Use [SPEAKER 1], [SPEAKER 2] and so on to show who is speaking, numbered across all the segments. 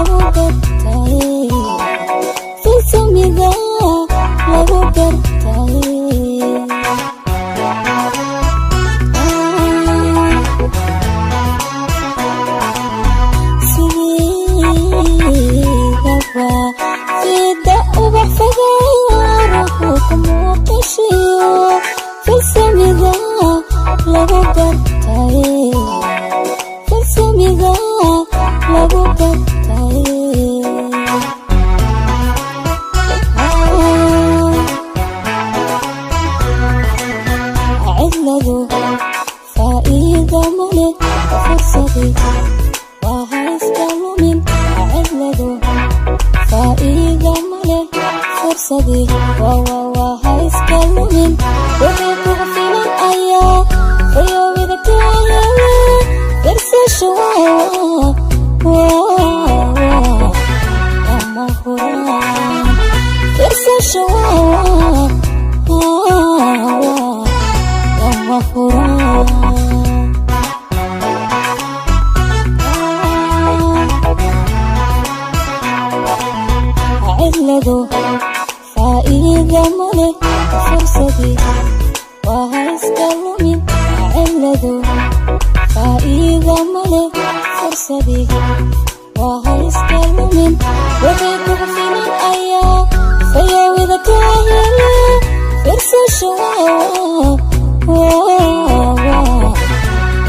[SPEAKER 1] lagu gartay filsamida lagu gartay sidaba fida ubax fagaarahu kamuuqashiyo filsamida lagu gartay filsamida lagu gartay cidladu faa'iido male fursadii waa hayska lumin cidladu faa'iido male fursadii waa hayska lumin wixii kugu filan ayaa fayoobida kaayala firsasho lama huraan firsasho lama huraan cidladu faa'iido male fursadii waa hayska lumin cidladu faa'iido male fursadii waa hayska lumin wixii kugu filan ayaa fayoobida kaayala firsasho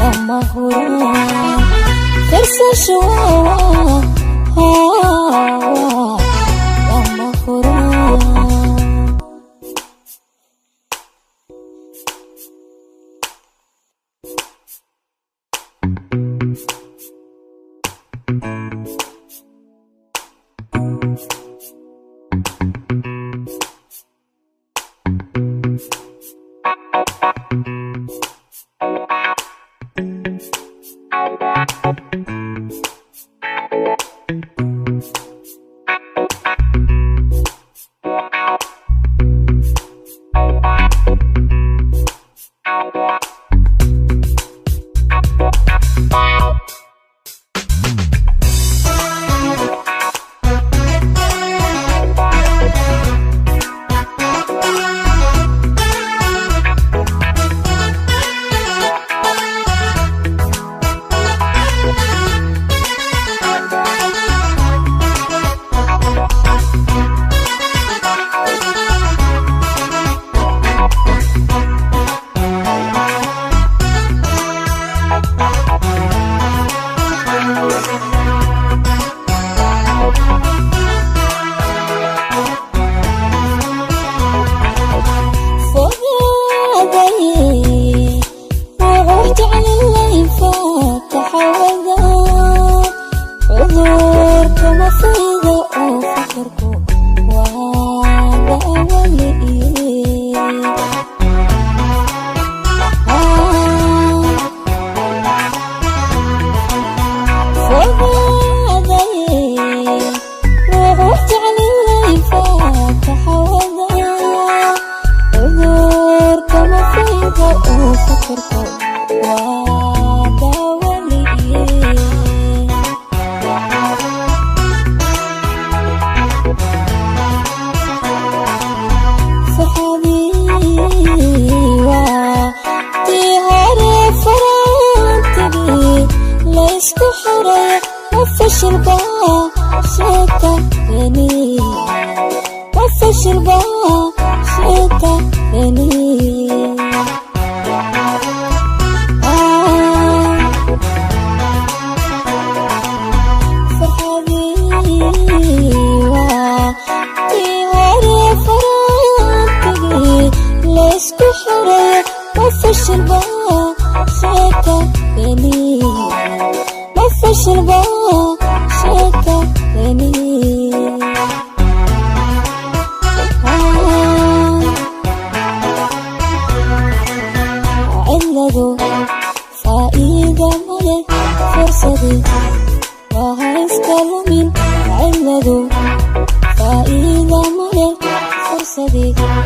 [SPEAKER 1] lama huraan firsasho lama huraan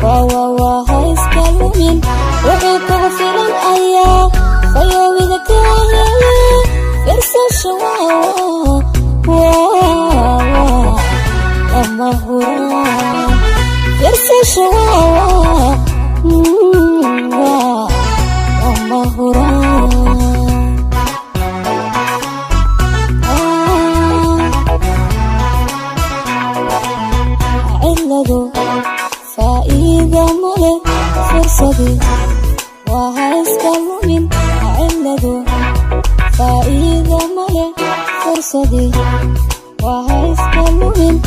[SPEAKER 2] Wow, wow, wow.
[SPEAKER 1] فرصتي وهايسك لمن علده فإذا ملك فرصتي وهايسك لمن